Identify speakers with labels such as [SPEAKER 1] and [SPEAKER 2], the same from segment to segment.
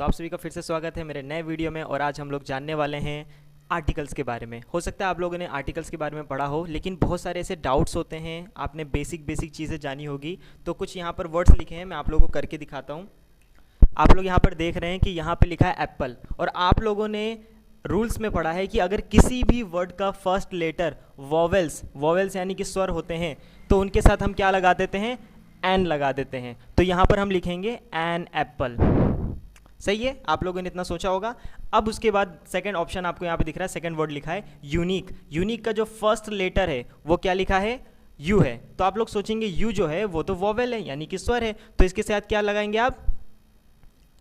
[SPEAKER 1] तो आप सभी का फिर से स्वागत है मेरे नए वीडियो में। और आज हम लोग जानने वाले हैं आर्टिकल्स के बारे में। हो सकता है आप लोगों ने आर्टिकल्स के बारे में पढ़ा हो, लेकिन बहुत सारे ऐसे डाउट्स होते हैं, आपने बेसिक चीज़ें जानी होगी। तो कुछ यहाँ पर वर्ड्स लिखे हैं, मैं आप लोगों को करके दिखाता हूँ। आप लोग यहाँ पर देख रहे हैं कि यहाँ पर लिखा है एप्पल, और आप लोगों ने रूल्स में पढ़ा है कि अगर किसी भी वर्ड का फर्स्ट लेटर वॉवेल्स यानी कि स्वर होते हैं, तो उनके साथ हम क्या लगा देते हैं, एन लगा देते हैं। तो यहाँ पर हम लिखेंगे एन एप्पल। सही है, आप लोगों ने इतना सोचा होगा। अब उसके बाद सेकंड ऑप्शन आपको यहाँ पे दिख रहा है, सेकंड वर्ड लिखा है यूनिक का जो फर्स्ट लेटर है वो क्या लिखा है, यू है। तो आप लोग सोचेंगे यू जो है वो तो वॉवेल है यानी कि स्वर है, तो इसके साथ क्या लगाएंगे आप,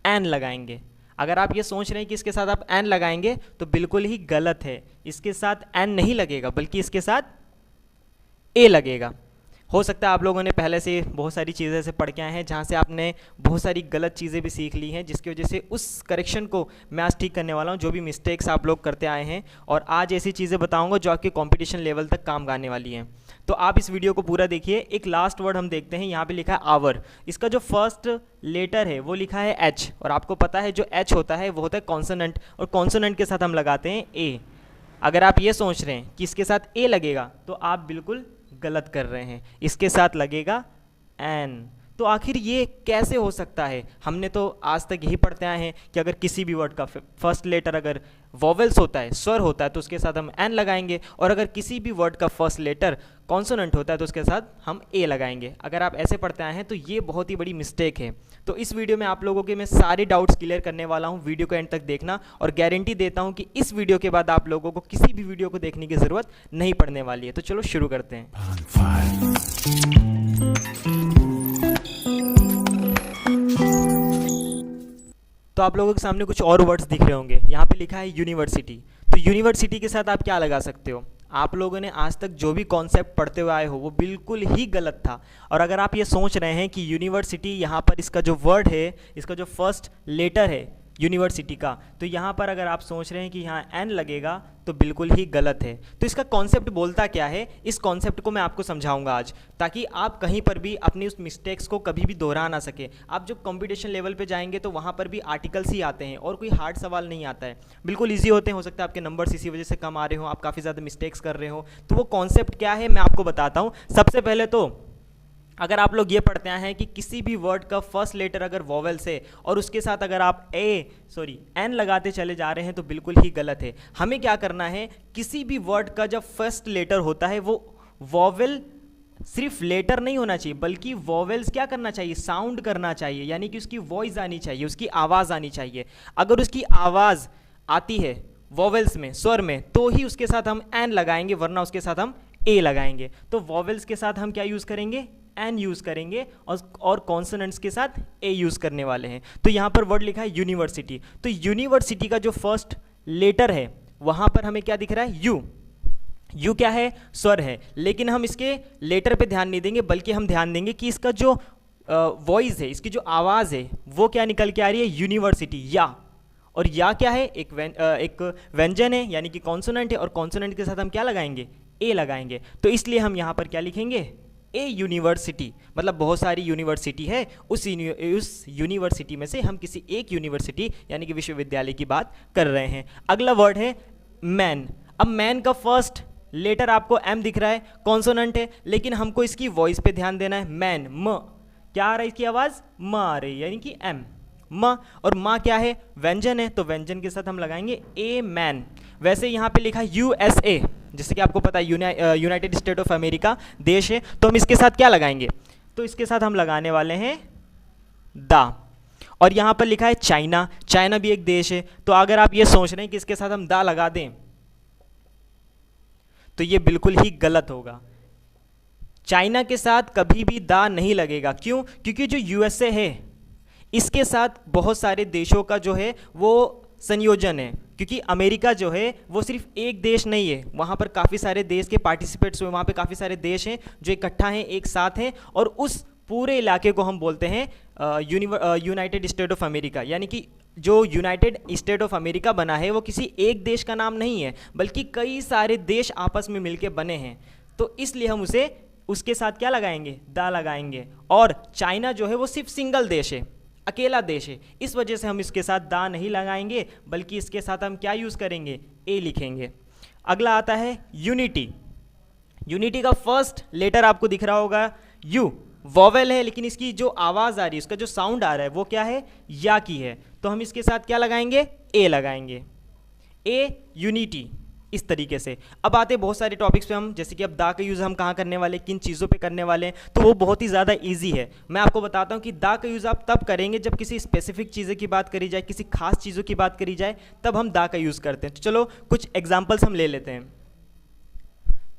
[SPEAKER 1] एन लगाएंगे। अगर आप ये सोच रहे हैं कि इसके साथ आप एन लगाएंगे तो बिल्कुल ही गलत है। इसके साथ एन नहीं लगेगा, बल्कि इसके साथ ए लगेगा। हो सकता है आप लोगों ने पहले से बहुत सारी चीज़ें ऐसे पढ़ के आए हैं जहाँ से आपने बहुत सारी गलत चीज़ें भी सीख ली हैं, जिसकी वजह से उस करेक्शन को मैं आज ठीक करने वाला हूँ, जो भी मिस्टेक्स आप लोग करते आए हैं। और आज ऐसी चीज़ें बताऊँगा जो आपके कंपटीशन लेवल तक काम आने वाली हैं। तो आप इस वीडियो को पूरा देखिए। एक लास्ट वर्ड हम देखते हैं, यहाँ पर लिखा है आवर। इसका जो फर्स्ट लेटर है वो लिखा है एच, और आपको पता है जो एच होता है वो होता है कॉन्सोनेंट, और कॉन्सोनेंट के साथ हम लगाते हैं ए। अगर आप ये सोच रहे हैं कि इसके साथ ए लगेगा तो आप बिल्कुल गलत कर रहे हैं, इसके साथ लगेगा एन। तो आखिर ये कैसे हो सकता है? हमने तो आज तक यही पढ़ते आए हैं कि अगर किसी भी वर्ड का फर्स्ट लेटर अगर वॉवेल्स होता है, स्वर होता है, तो उसके साथ हम एन लगाएंगे, और अगर किसी भी वर्ड का फर्स्ट लेटर कॉन्सोनेंट होता है तो उसके साथ हम ए लगाएंगे। अगर आप ऐसे पढ़ते आए हैं तो ये बहुत ही बड़ी मिस्टेक है। तो इस वीडियो में आप लोगों के मैं सारे डाउट्स क्लियर करने वाला हूँ। वीडियो को एंड तक देखना, और गारंटी देता हूँ कि इस वीडियो के बाद आप लोगों को किसी भी वीडियो को देखने की ज़रूरत नहीं पड़ने वाली है। तो चलो शुरू करते हैं। तो आप लोगों के सामने कुछ और वर्ड्स दिख रहे होंगे। यहाँ पे लिखा है यूनिवर्सिटी। तो यूनिवर्सिटी के साथ आप क्या लगा सकते हो? आप लोगों ने आज तक जो भी कॉन्सेप्ट पढ़ते हुए आए हो वो बिल्कुल ही गलत था। और अगर आप ये सोच रहे हैं कि यूनिवर्सिटी यहाँ पर इसका जो वर्ड है, इसका जो फर्स्ट लेटर है यूनिवर्सिटी का, तो यहाँ पर अगर आप सोच रहे हैं कि यहाँ एन लगेगा तो बिल्कुल ही गलत है। तो इसका कॉन्सेप्ट बोलता क्या है, इस कॉन्सेप्ट को मैं आपको समझाऊंगा आज, ताकि आप कहीं पर भी अपनी उस मिस्टेक्स को कभी भी दोहरा ना सके। आप जब कंपटीशन लेवल पे जाएंगे तो वहाँ पर भी आर्टिकल्स ही आते हैं और कोई हार्ड सवाल नहीं आता है, बिल्कुल ईजी होते हैं। हो सकता है आपके नंबर्स इसी वजह से कम आ रहे हो, आप काफ़ी ज़्यादा मिस्टेक्स कर रहे हो। तो वो कॉन्सेप्ट क्या है मैं आपको बताता हूँ। सबसे पहले तो अगर आप लोग ये पढ़ते हैं कि किसी भी वर्ड का फर्स्ट लेटर अगर वॉवेल से और उसके साथ अगर आप एन लगाते चले जा रहे हैं तो बिल्कुल ही गलत है। हमें क्या करना है, किसी भी वर्ड का जब फर्स्ट लेटर होता है वो वॉवेल सिर्फ लेटर नहीं होना चाहिए, बल्कि वॉवेल्स क्या करना चाहिए, साउंड करना चाहिए, यानी कि उसकी वॉइस आनी चाहिए, उसकी आवाज़ आनी चाहिए। अगर उसकी आवाज़ आती है वॉवेल्स में, स्वर में, तो ही उसके साथ हम एन लगाएंगे, वरना उसके साथ हम ए लगाएंगे। तो वॉवेल्स के साथ हम क्या यूज़ करेंगे, एन यूज़ करेंगे, और कॉन्सोनेंट्स के साथ ए यूज़ करने वाले हैं। तो यहाँ पर वर्ड लिखा है यूनिवर्सिटी। तो यूनिवर्सिटी का जो फर्स्ट लेटर है वहाँ पर हमें क्या दिख रहा है, यू क्या है, स्वर है। लेकिन हम इसके लेटर पे ध्यान नहीं देंगे, बल्कि हम ध्यान देंगे कि इसका जो वॉइस है, इसकी जो आवाज़ है वो क्या निकल के आ रही है, यूनिवर्सिटी, या। और या क्या है, एक व्यंजन है यानी कि कॉन्सोनेंट है, और कॉन्सोनेंट के साथ हम क्या लगाएंगे, ए लगाएंगे। तो इसलिए हम यहाँ पर क्या लिखेंगे, ए यूनिवर्सिटी। मतलब बहुत सारी यूनिवर्सिटी है, उस यूनिवर्सिटी में से हम किसी एक यूनिवर्सिटी यानी कि विश्वविद्यालय की बात कर रहे हैं। अगला वर्ड है मैन। अब मैन का फर्स्ट लेटर आपको एम दिख रहा है, कॉन्सोनेंट है, लेकिन हमको इसकी वॉइस पे ध्यान देना है। मैन, म क्या आ रहा है, इसकी आवाज़ म आ रही है, यानी कि एम, म। और माँ क्या है, व्यंजन है, तो व्यंजन के साथ हम लगाएंगे ए मैन। वैसे यहाँ पे लिखा यूएसए, जैसे कि आपको पता है यूनाइटेड स्टेट ऑफ अमेरिका देश है, तो हम इसके साथ क्या लगाएंगे, तो इसके साथ हम लगाने वाले हैं दा। और यहाँ पर लिखा है चाइना, चाइना भी एक देश है, तो अगर आप ये सोच रहे हैं कि इसके साथ हम दा लगा दें तो ये बिल्कुल ही गलत होगा। चाइना के साथ कभी भी दा नहीं लगेगा। क्यों? क्योंकि जो यूएसए है इसके साथ बहुत सारे देशों का जो है वो संयोजन है, क्योंकि अमेरिका जो है वो सिर्फ एक देश नहीं है, वहाँ पर काफ़ी सारे देश के पार्टिसिपेट्स हुए, वहाँ पे काफ़ी सारे देश हैं जो इकट्ठा हैं, एक साथ हैं, और उस पूरे इलाके को हम बोलते हैं यूनाइटेड स्टेट ऑफ अमेरिका। यानी कि जो यूनाइटेड स्टेट ऑफ अमेरिका बना है वो किसी एक देश का नाम नहीं है, बल्कि कई सारे देश आपस में मिलके बने हैं। तो इसलिए हम उसके साथ क्या लगाएंगे, दा लगाएंगे। और चाइना जो है वो सिर्फ सिंगल देश है, अकेला देश है, इस वजह से हम इसके साथ दा नहीं लगाएंगे, बल्कि इसके साथ हम क्या यूज़ करेंगे, ए लिखेंगे। अगला आता है यूनिटी। यूनिटी का फर्स्ट लेटर आपको दिख रहा होगा यू, वॉवेल है, लेकिन इसकी जो आवाज़ आ रही है, उसका जो साउंड आ रहा है वो क्या है, या की है, तो हम इसके साथ क्या लगाएंगे, ए लगाएंगे, ए यूनिटी। इस तरीके से अब आते बहुत सारे टॉपिक्स पे हम, जैसे कि अब दा का यूज़ हम कहाँ करने वाले, किन चीज़ों पे करने वाले हैं, तो वो बहुत ही ज़्यादा इजी है। मैं आपको बताता हूँ कि दा का यूज़ आप तब करेंगे जब किसी स्पेसिफिक चीज़ों की बात करी जाए, किसी खास चीज़ों की बात करी जाए, तब हम दा का यूज़ करते हैं। तो चलो कुछ एग्जाम्पल्स हम ले लेते हैं।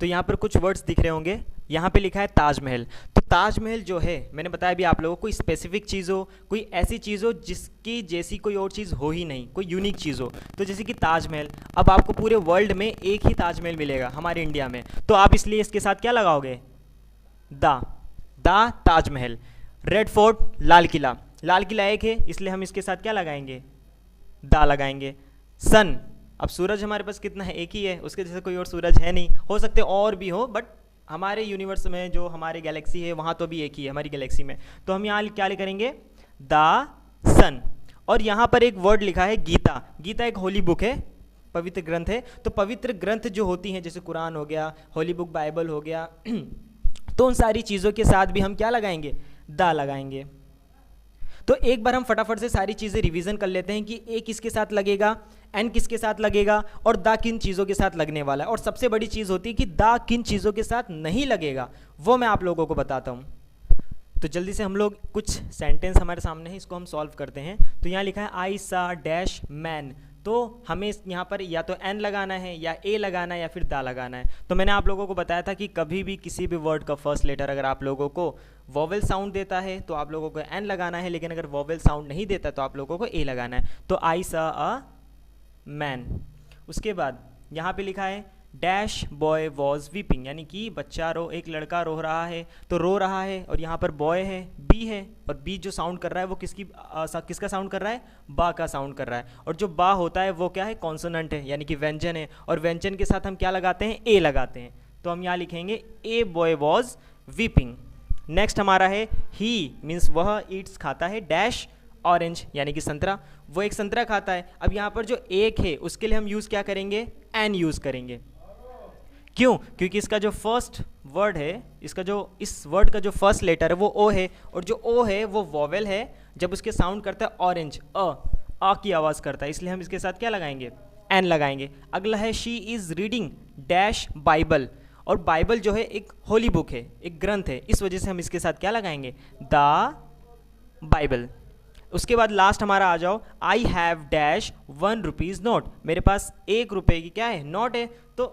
[SPEAKER 1] तो यहाँ पर कुछ वर्ड्स दिख रहे होंगे, यहाँ पे लिखा है ताजमहल। तो ताजमहल जो है, मैंने बताया भी आप लोगों को, कोई स्पेसिफिक चीज़ हो, कोई ऐसी चीज़ हो जिसकी जैसी कोई और चीज़ हो ही नहीं, कोई यूनिक चीज़ हो। तो जैसे कि ताजमहल, अब आपको पूरे वर्ल्ड में एक ही ताजमहल मिलेगा हमारे इंडिया में, तो आप इसलिए इसके साथ क्या लगाओगे, दा, दा ताजमहल। रेड फोर्ट, लाल किला, लाल किला एक है, इसलिए हम इसके साथ क्या लगाएंगे, दा लगाएंगे। सन, अब सूरज हमारे पास कितना है, एक ही है, उसके जैसे कोई और सूरज है नहीं, हो सकते और भी हो, बट हमारे यूनिवर्स में जो हमारी गैलेक्सी है वहाँ तो भी एक ही है हमारी गैलेक्सी में, तो हम यहाँ क्या करेंगे, द सन। और यहाँ पर एक वर्ड लिखा है गीता। गीता एक होली बुक है, पवित्र ग्रंथ है। तो पवित्र ग्रंथ जो होती हैं, जैसे कुरान हो गया, होली बुक बाइबल हो गया, तो उन सारी चीज़ों के साथ भी हम क्या लगाएंगे, दा लगाएंगे। तो एक बार हम फटाफट से सारी चीज़ें रिवीजन कर लेते हैं कि ए किसके साथ लगेगा, एन किसके साथ लगेगा, और दा किन चीज़ों के साथ लगने वाला है। और सबसे बड़ी चीज़ होती है कि दा किन चीज़ों के साथ नहीं लगेगा, वो मैं आप लोगों को बताता हूँ। तो जल्दी से हम लोग, कुछ सेंटेंस हमारे सामने है, इसको हम सॉल्व करते हैं। तो यहाँ लिखा है आई सा डैश मैन, तो हमें यहाँ पर या तो एन लगाना है, या ए लगाना है, या फिर दा लगाना है। तो मैंने आप लोगों को बताया था कि कभी भी किसी भी वर्ड का फर्स्ट लेटर अगर आप लोगों को वॉवेल साउंड देता है तो आप लोगों को एन लगाना है, लेकिन अगर वॉवेल साउंड नहीं देता तो आप लोगों को ए लगाना है। तो आई सा अ मैन। उसके बाद यहाँ पे लिखा है डैश बॉय वॉज वीपिंग, यानी कि बच्चा एक लड़का रो रहा है, तो रो रहा है, और यहाँ पर बॉय है, बी है, और बी जो साउंड कर रहा है वो किसका साउंड कर रहा है, बा का साउंड कर रहा है। और जो बा होता है वो क्या है, कॉन्सोनेंट है, यानी कि व्यंजन है, और व्यंजन के साथ हम क्या लगाते हैं, ए लगाते हैं। तो हम यहाँ लिखेंगे a boy was weeping. Next हमारा है ही, मीन्स वह ईट्स खाता है डैश ऑरेंज, यानी कि संतरा, वो एक संतरा खाता है। अब यहाँ पर जो एक है उसके लिए हम यूज़ क्या करेंगे, एन यूज़ करेंगे। क्यों, क्योंकि इसका जो फर्स्ट वर्ड है, इसका जो इस वर्ड का जो फर्स्ट लेटर है वो ओ है, और जो ओ है वो वॉवेल है, जब उसके साउंड करता है ऑरेंज, आ की आवाज़ करता है, इसलिए हम इसके साथ क्या लगाएंगे, एन लगाएंगे। अगला है she is reading dash Bible, और बाइबल जो है एक होली बुक है, एक ग्रंथ है, इस वजह से हम इसके साथ क्या लगाएंगे, द बाइबल। उसके बाद लास्ट हमारा आ जाओ, I have dash 1 rupees note, मेरे पास 1 रुपये की क्या है, नोट है, तो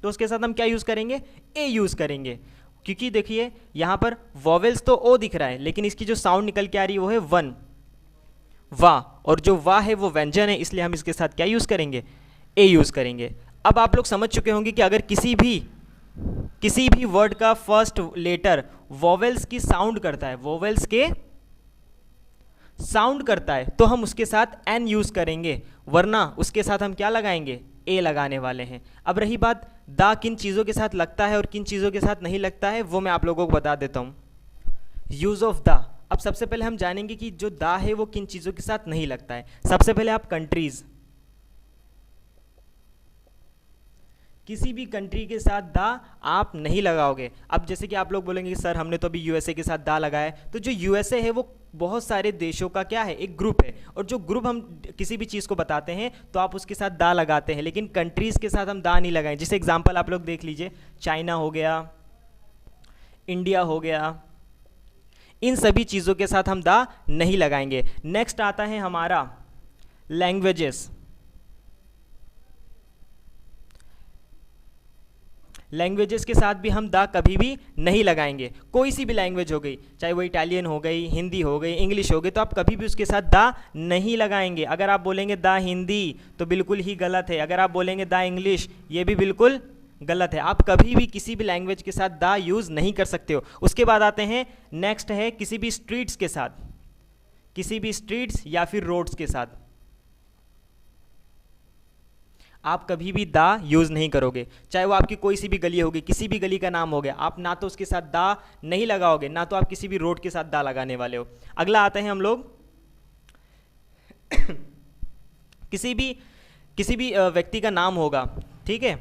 [SPEAKER 1] उसके साथ हम क्या यूज़ करेंगे, ए यूज़ करेंगे। क्योंकि देखिए यहाँ पर वॉवेल्स तो ओ दिख रहा है, लेकिन इसकी जो साउंड निकल के आ रही है वो है वन, वाह, और जो वाह है वो व्यंजन है, इसलिए हम इसके साथ क्या यूज़ करेंगे, ए यूज़ करेंगे। अब आप लोग समझ चुके होंगे कि अगर किसी भी वर्ड का फर्स्ट लेटर वॉवेल्स की साउंड करता है, वॉवेल्स के साउंड करता है, तो हम उसके साथ एन यूज़ करेंगे, वरना उसके साथ हम क्या लगाएंगे, ए लगाने वाले हैं। अब रही बात दा किन चीज़ों के साथ लगता है और किन चीज़ों के साथ नहीं लगता है, वो मैं आप लोगों को बता देता हूँ। यूज़ ऑफ दा, अब सबसे पहले हम जानेंगे कि जो दा है वो किन चीज़ों के साथ नहीं लगता है। सबसे पहले आप कंट्रीज़, किसी भी कंट्री के साथ दा आप नहीं लगाओगे। अब जैसे कि आप लोग बोलेंगे कि सर हमने तो अभी यूएसए के साथ दा लगाया है, तो जो यूएसए है वो बहुत सारे देशों का क्या है, एक ग्रुप है, और जो ग्रुप हम किसी भी चीज़ को बताते हैं तो आप उसके साथ दा लगाते हैं, लेकिन कंट्रीज़ के साथ हम दा नहीं लगाएं। जैसे एग्जांपल आप लोग देख लीजिए, चाइना हो गया, इंडिया हो गया, इन सभी चीज़ों के साथ हम दा नहीं लगाएंगे। नेक्स्ट आता है हमारा लैंग्वेजेस। लैंग्वेजेस के साथ भी हम दा कभी भी नहीं लगाएंगे। कोई सी भी लैंग्वेज हो गई, चाहे वो इटालियन हो गई, हिंदी हो गई, इंग्लिश हो गई, तो आप कभी भी उसके साथ दा नहीं लगाएंगे। अगर आप बोलेंगे दा हिंदी तो बिल्कुल ही गलत है, अगर आप बोलेंगे दा इंग्लिश ये भी बिल्कुल गलत है। आप कभी भी किसी भी लैंग्वेज के साथ दा यूज़ नहीं कर सकते हो। उसके बाद आते हैं, नेक्स्ट है किसी भी स्ट्रीट्स के साथ, किसी भी स्ट्रीट्स या फिर रोड्स के साथ। आप कभी भी दा यूज़ नहीं करोगे, चाहे वो आपकी कोई सी भी गली होगी, किसी भी गली का नाम हो गया, आप ना तो उसके साथ दा नहीं लगाओगे, ना तो आप किसी भी रोड के साथ दा लगाने वाले हो। अगला आते हैं हम लोग किसी भी व्यक्ति का नाम होगा, ठीक है,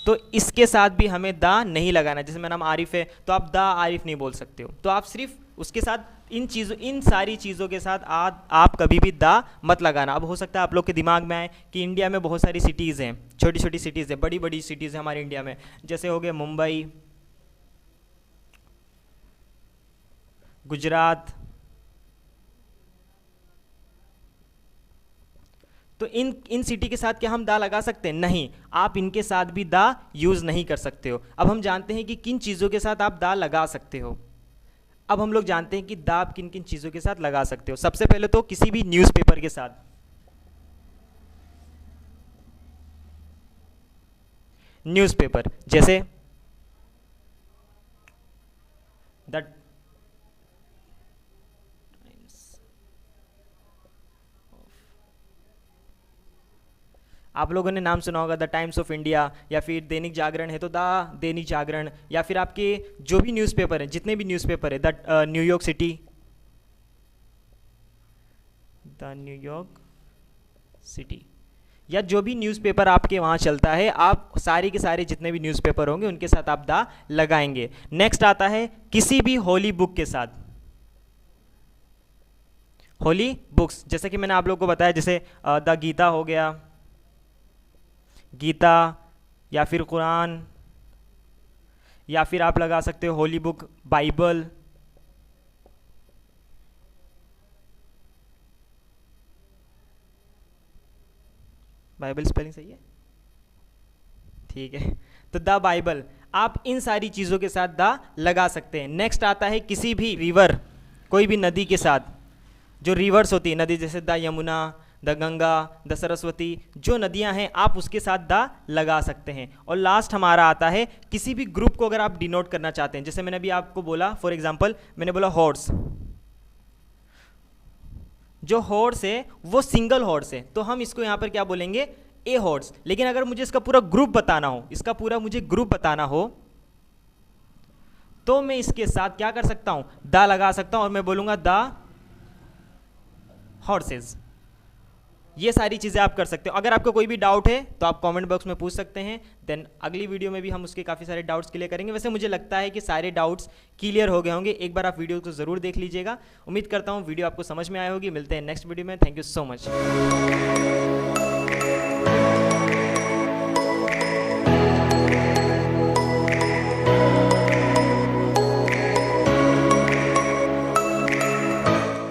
[SPEAKER 1] तो इसके साथ भी हमें दा नहीं लगाना। जैसे मेरा नाम आरिफ है तो आप दा आरिफ नहीं बोल सकते हो, तो आप सिर्फ उसके साथ इन सारी चीज़ों के साथ आप कभी भी दा मत लगाना। अब हो सकता है आप लोग के दिमाग में आए कि इंडिया में बहुत सारी सिटीज़ हैं, छोटी छोटी सिटीज़ हैं, बड़ी बड़ी सिटीज़ हैं हमारे इंडिया में, जैसे हो गए मुंबई, गुजरात, तो इन सिटी के साथ क्या हम दा लगा सकते हैं? नहीं, आप इनके साथ भी दा यूज़ नहीं कर सकते हो। अब हम जानते हैं कि किन चीज़ों के साथ आप दा लगा सकते हो। अब हम लोग जानते हैं कि दा आप किन किन चीज़ों के साथ लगा सकते हो। सबसे पहले तो किसी भी न्यूज़पेपर के साथ, न्यूज़पेपर जैसे द आप लोगों ने नाम सुना होगा द टाइम्स ऑफ इंडिया, या फिर दैनिक जागरण है तो द दैनिक जागरण, या फिर आपके जो भी न्यूज़पेपर हैं, जितने भी न्यूज़पेपर है, the New York city, the New York city, या जो भी न्यूज़पेपर आपके वहाँ चलता है, आप सारे के सारे जितने भी न्यूज़पेपर होंगे उनके साथ आप दा लगाएंगे। नेक्स्ट आता है किसी भी होली बुक के साथ, होली बुक्स, जैसे कि मैंने आप लोगों को बताया, जैसे द गीता हो गया, गीता, या फिर कुरान, या फिर आप लगा सकते हो Holi book Bible, Bible spelling सही है, ठीक है, तो द बाइबल, आप इन सारी चीज़ों के साथ द लगा सकते हैं। नेक्स्ट आता है किसी भी रिवर, कोई भी नदी के साथ, जो रिवर्स होती है नदी, जैसे the Yamuna, the Ganga, the Saraswati, जो नदियां हैं आप उसके साथ द लगा सकते हैं। और लास्ट हमारा आता है किसी भी ग्रुप को अगर आप डिनोट करना चाहते हैं, जैसे मैंने अभी आपको बोला, फॉर एग्जांपल मैंने बोला हॉर्स, जो हॉर्स है वो सिंगल हॉर्स है, तो हम इसको यहाँ पर क्या बोलेंगे? A horse. लेकिन अगर मुझे इसका पूरा ग्रुप बताना हो, इसका पूरा मुझे ग्रुप बताना हो, तो मैं इसके साथ क्या कर सकता हूं? द लगा सकता हूं और मैं बोलूंगा द हॉर्सेस। ये सारी चीज़ें आप कर सकते हो। अगर आपको कोई भी डाउट है तो आप कमेंट बॉक्स में पूछ सकते हैं, देन अगली वीडियो में भी हम उसके काफ़ी सारे डाउट्स क्लियर करेंगे। वैसे मुझे लगता है कि सारे डाउट्स क्लियर हो गए होंगे, एक बार आप वीडियो को ज़रूर देख लीजिएगा। उम्मीद करता हूँ वीडियो आपको समझ में आया होगी। मिलते हैं नेक्स्ट वीडियो में। Thank you so much.